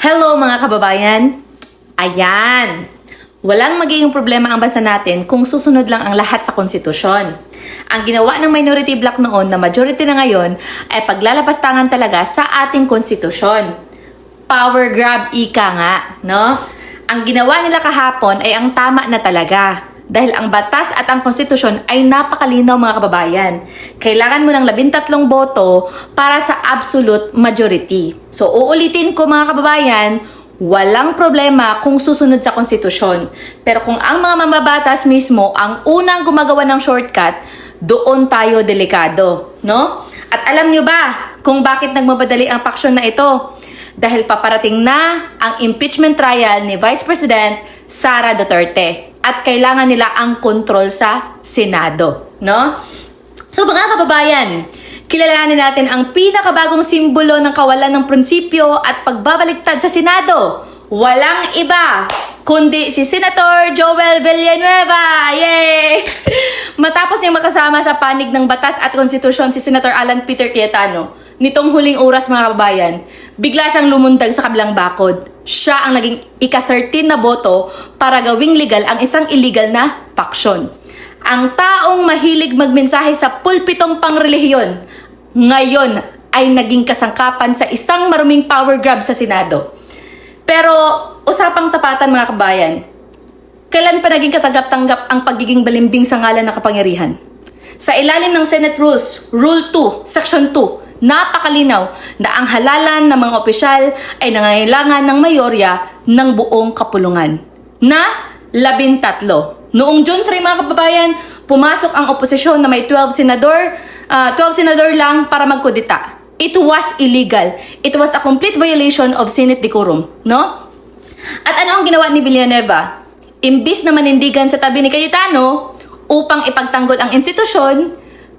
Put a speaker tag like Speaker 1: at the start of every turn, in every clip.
Speaker 1: Hello mga kababayan! Ayan! Walang magiging problema ang bansa natin kung susunod lang ang lahat sa konstitusyon. Ang ginawa ng minority bloc noon na majority na ngayon ay paglalapastangan talaga sa ating konstitusyon. Power grab ika nga, no? Ang ginawa nila kahapon ay ang tama na talaga. Dahil ang batas at ang konstitusyon ay napakalinaw mga kababayan. Kailangan mo ng 13 boto para sa absolute majority. So uulitin ko mga kababayan, walang problema kung susunod sa konstitusyon. Pero kung ang mga mambabatas mismo ang unang gumagawa ng shortcut, doon tayo delikado, no? At alam nyo ba kung bakit nagmamadali ang paksyon na ito? Dahil paparating na ang impeachment trial ni Vice President Sara Duterte. At kailangan nila ang kontrol sa Senado, no? So mga kababayan, kilalanin natin ang pinakabagong simbolo ng kawalan ng prinsipyo at pagbabaliktad sa Senado. Walang iba kundi si Senator Joel Villanueva. Yay! Matapos niyang makasama sa panig ng batas at konstitusyon si Senator Alan Peter Cayetano, nitong huling oras mga kababayan, bigla siyang lumundag sa kabilang bakod. Siya ang naging ika-13 na boto para gawing legal ang isang illegal na paksyon. Ang taong mahilig magmensahe sa pulpitong pangrelihiyon, ngayon ay naging kasangkapan sa isang maruming power grab sa Senado. Pero usapang tapatan mga kabayan, kailan pa naging katanggap-tanggap ang pagiging balimbing sa ngalan ng kapangyarihan? Sa ilalim ng Senate Rules, Rule 2, Section 2, napakalinaw na ang halalan ng mga opisyal ay nangangailangan ng mayorya ng buong kapulungan na 13. Noong June 3 mga kababayan, pumasok ang oposisyon na may 12 senador lang para magkudita. It was illegal. It was a complete violation of Senate decorum, no? At ano ang ginawa ni Villanueva? Imbis na manindigan sa tabi ni Cayetano upang ipagtanggol ang institusyon,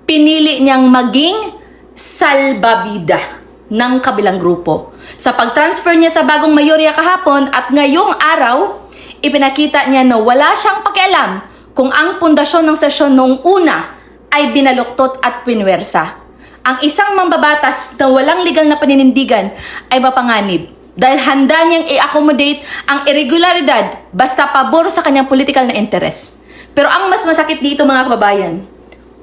Speaker 1: pinili niyang maging salbabida ng kabilang grupo. Sa pag-transfer niya sa bagong mayorya kahapon at ngayong araw, ipinakita niya na wala siyang pakialam kung ang pundasyon ng sesyon noong una ay binaluktot at pinwersa. Ang isang mambabatas na walang legal na paninindigan ay mapanganib dahil handa niyang i-accommodate ang irregularidad basta pabor sa kanyang political na interest. Pero ang mas masakit dito mga kababayan,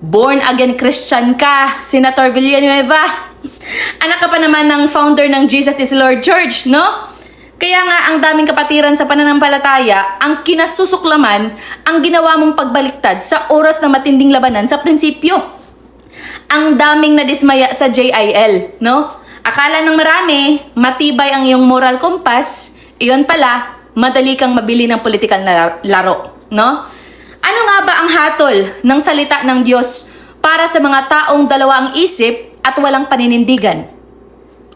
Speaker 1: born again Christian ka, Senator Villanueva. Anak ka pa naman ng founder ng Jesus is Lord Church, no? Kaya nga ang daming kapatiran sa pananampalataya ang kinasusuklaman ang ginawa mong pagbaliktad sa oras na matinding labanan sa prinsipyo. Ang daming nadismaya sa JIL, no? Akala ng marami, matibay ang iyong moral compass, iyon pala, madali kang mabili ng political na laro, no? Ano nga ba ang hatol ng salita ng Diyos para sa mga taong dalawa ang isip at walang paninindigan?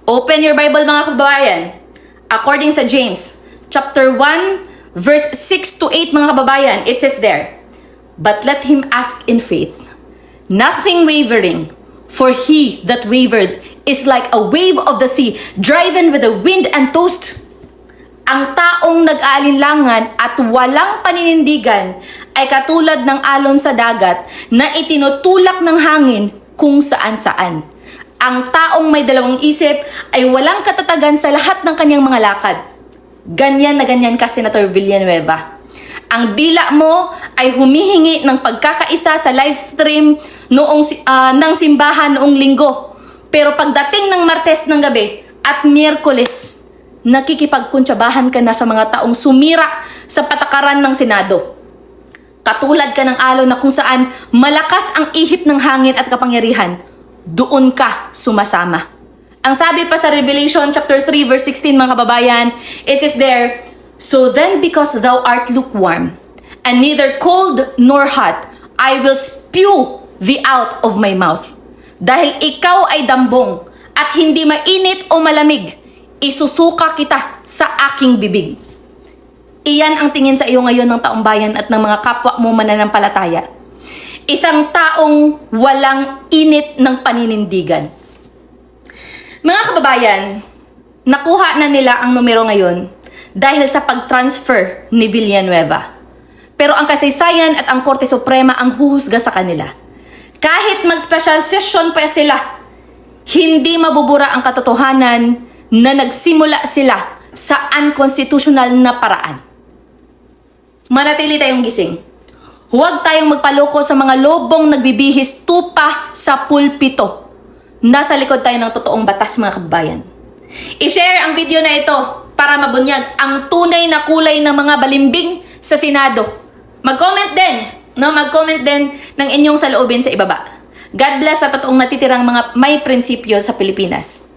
Speaker 1: Open your Bible mga kababayan. According sa James, chapter 1, verse 6 to 8 mga kababayan, it says there, "But let him ask in faith, nothing wavering, for he that wavered is like a wave of the sea, driven with the wind and tossed." Ang taong nag-aalinlangan at walang paninindigan ay katulad ng alon sa dagat na itinutulak ng hangin kung saan-saan. Ang taong may dalawang isip ay walang katatagan sa lahat ng kanyang mga lakad. Ganyan na ganyan ka, Senator Villanueva. Ang dila mo ay humihingi ng pagkakaisa sa live stream ng simbahan noong linggo. Pero pagdating ng Martes ng gabi at Miyerkules, nakikipagkuntsabahan ka na sa mga taong sumira sa patakaran ng Senado. Katulad ka ng alon na kung saan malakas ang ihip ng hangin at kapangyarihan, doon ka sumasama. Ang sabi pa sa Revelation chapter 3 verse 16 mga kababayan, it is there, "So then because thou art lukewarm, and neither cold nor hot, I will spew thee out of my mouth." Dahil ikaw ay dambong at hindi mainit o malamig, isusuka kita sa aking bibig. Iyan ang tingin sa iyo ngayon ng taong bayan at ng mga kapwa mo mananampalataya. Isang taong walang init ng paninindigan. Mga kababayan, nakuha na nila ang numero ngayon dahil sa pag-transfer ni Villanueva. Pero ang kasaysayan at ang Korte Suprema ang huhusga sa kanila. Kahit mag-special session pa sila, hindi mabubura ang katotohanan na nagsimula sila sa unconstitutional na paraan. Manatili tayong gising. Huwag tayong magpaloko sa mga lobong nagbibihis tupa sa pulpito. Nasa likod tayo ng totoong batas, mga kabayan. I-share ang video na ito para mabunyag ang tunay na kulay ng mga balimbing sa Senado. Mag-comment din, no? Mag-comment din ng inyong saloobin sa ibaba. God bless sa totoong natitirang mga may prinsipyo sa Pilipinas.